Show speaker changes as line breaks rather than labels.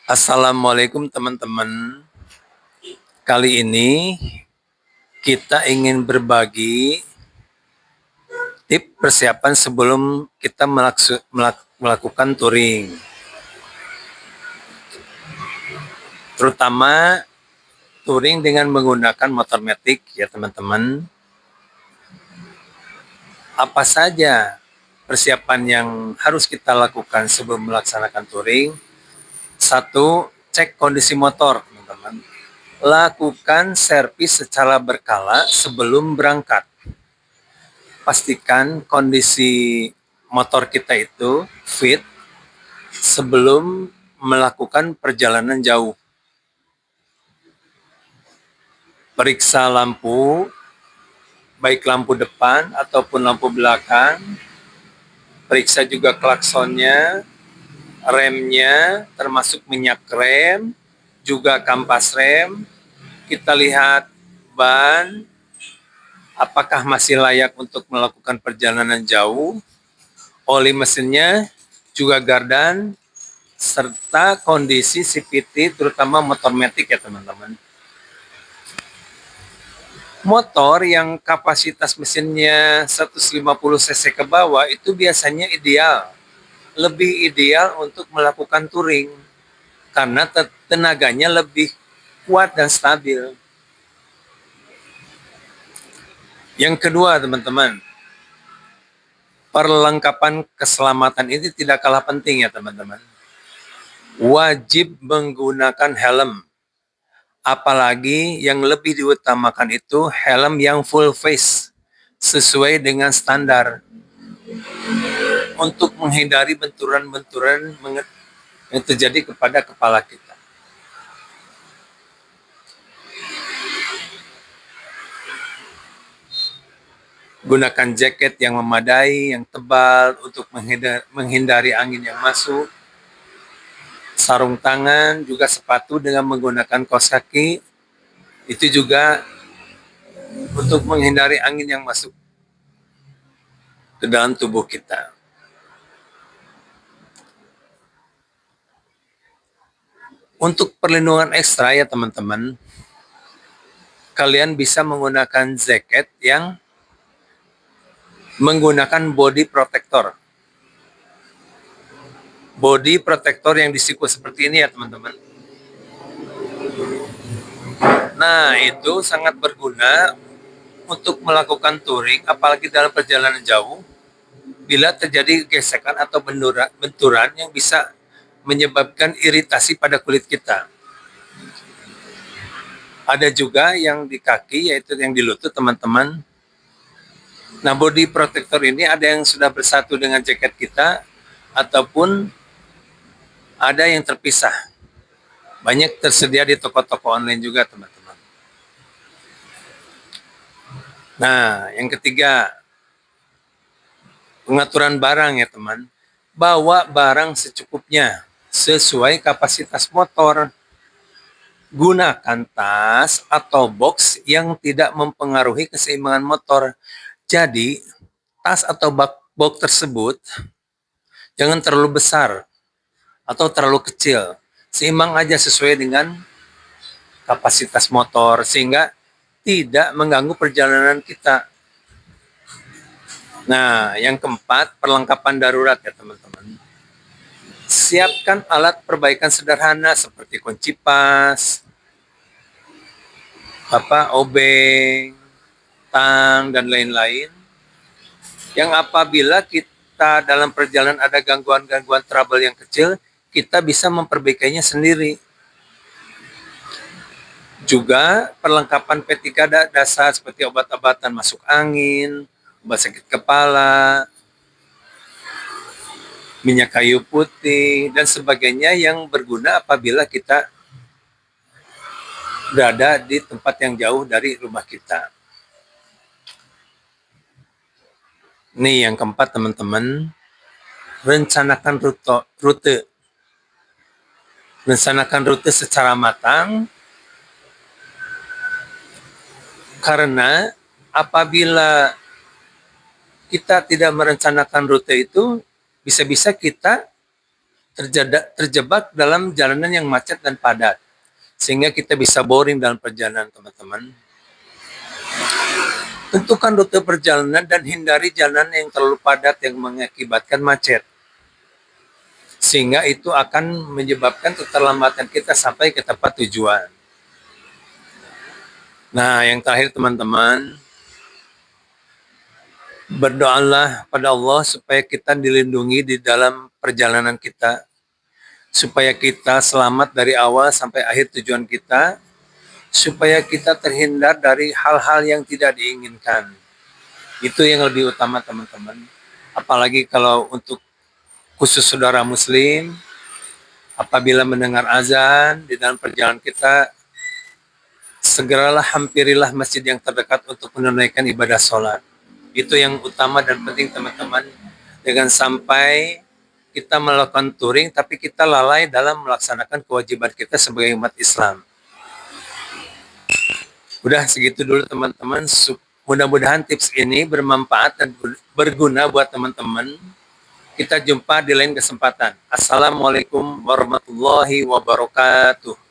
Assalamualaikum teman-teman. Kali ini kita ingin berbagi tips persiapan sebelum kita melakukan touring. Terutama touring dengan menggunakan motor matic ya teman-teman. Apa saja persiapan yang harus kita lakukan sebelum melaksanakan touring? Satu, cek kondisi motor teman-teman. Lakukan servis secara berkala sebelum berangkat. Pastikan kondisi motor kita itu fit sebelum melakukan perjalanan jauh. Periksa lampu, baik lampu depan ataupun lampu belakang. Periksa juga klaksonnya, remnya, termasuk minyak rem, juga kampas rem. Kita lihat ban, apakah masih layak untuk melakukan perjalanan jauh. Oli mesinnya, juga gardan, serta kondisi CVT terutama motor matic ya teman-teman. Motor yang kapasitas mesinnya 150 cc ke bawah itu biasanya ideal. Lebih ideal untuk melakukan touring karena tenaganya lebih kuat dan stabil. Yang kedua teman-teman, perlengkapan keselamatan ini tidak kalah penting ya teman-teman. Wajib menggunakan helm. Apalagi yang lebih diutamakan itu helm yang full face sesuai dengan standar untuk menghindari benturan-benturan yang terjadi kepada kepala kita. Gunakan jaket yang memadai, yang tebal untuk menghindari angin yang masuk. Sarung tangan, juga sepatu dengan menggunakan kaos kaki, itu juga untuk menghindari angin yang masuk ke dalam tubuh kita. Untuk perlindungan ekstra ya teman-teman, kalian bisa menggunakan jaket yang menggunakan body protector. Body protector yang disiku seperti ini ya teman-teman. Nah, itu sangat berguna untuk melakukan touring, apalagi dalam perjalanan jauh, bila terjadi gesekan atau benturan yang bisa menyebabkan iritasi pada kulit kita. Ada juga yang di kaki, yaitu yang di lutut teman-teman. Nah, body protector ini ada yang sudah bersatu dengan jaket kita, ataupun ada yang terpisah. Banyak tersedia di toko-toko online juga teman-teman. Nah, yang ketiga, pengaturan barang ya teman. Bawa barang secukupnya, sesuai kapasitas motor. Gunakan tas atau box yang tidak mempengaruhi keseimbangan motor. Jadi, tas atau box tersebut jangan terlalu besar atau terlalu kecil. Seimbang aja sesuai dengan kapasitas motor sehingga tidak mengganggu perjalanan kita. Nah, yang keempat, perlengkapan darurat ya teman-teman. Siapkan alat perbaikan sederhana seperti kunci pas, obeng, tang, dan lain-lain. Yang apabila kita dalam perjalanan ada gangguan-gangguan trouble yang kecil, kita bisa memperbaikinya sendiri. Juga perlengkapan P3 dasar seperti obat-obatan masuk angin, obat sakit kepala, minyak kayu putih, dan sebagainya yang berguna apabila kita berada di tempat yang jauh dari rumah kita. Nih yang keempat teman-teman, rencanakan rute. Rencanakan rute secara matang, karena apabila kita tidak merencanakan rute itu, bisa-bisa kita terjebak dalam jalanan yang macet dan padat, sehingga kita bisa boring dalam perjalanan, teman-teman. Tentukan rute perjalanan dan hindari jalanan yang terlalu padat yang mengakibatkan macet, sehingga itu akan menyebabkan keterlambatan kita sampai ke tempat tujuan. Nah, yang terakhir, teman-teman, berdoalah pada Allah supaya kita dilindungi di dalam perjalanan kita, supaya kita selamat dari awal sampai akhir tujuan kita, supaya kita terhindar dari hal-hal yang tidak diinginkan. Itu yang lebih utama, teman-teman. Apalagi kalau untuk khusus saudara muslim, apabila mendengar azan di dalam perjalanan kita, segeralah hampirilah masjid yang terdekat untuk menunaikan ibadah sholat. Itu yang utama dan penting, teman-teman. Jangan sampai kita melakukan touring tapi kita lalai dalam melaksanakan kewajiban kita sebagai umat Islam. Udah segitu dulu, teman-teman. Mudah-mudahan tips ini bermanfaat dan berguna buat teman-teman. Kita jumpa di lain kesempatan. Assalamualaikum warahmatullahi wabarakatuh.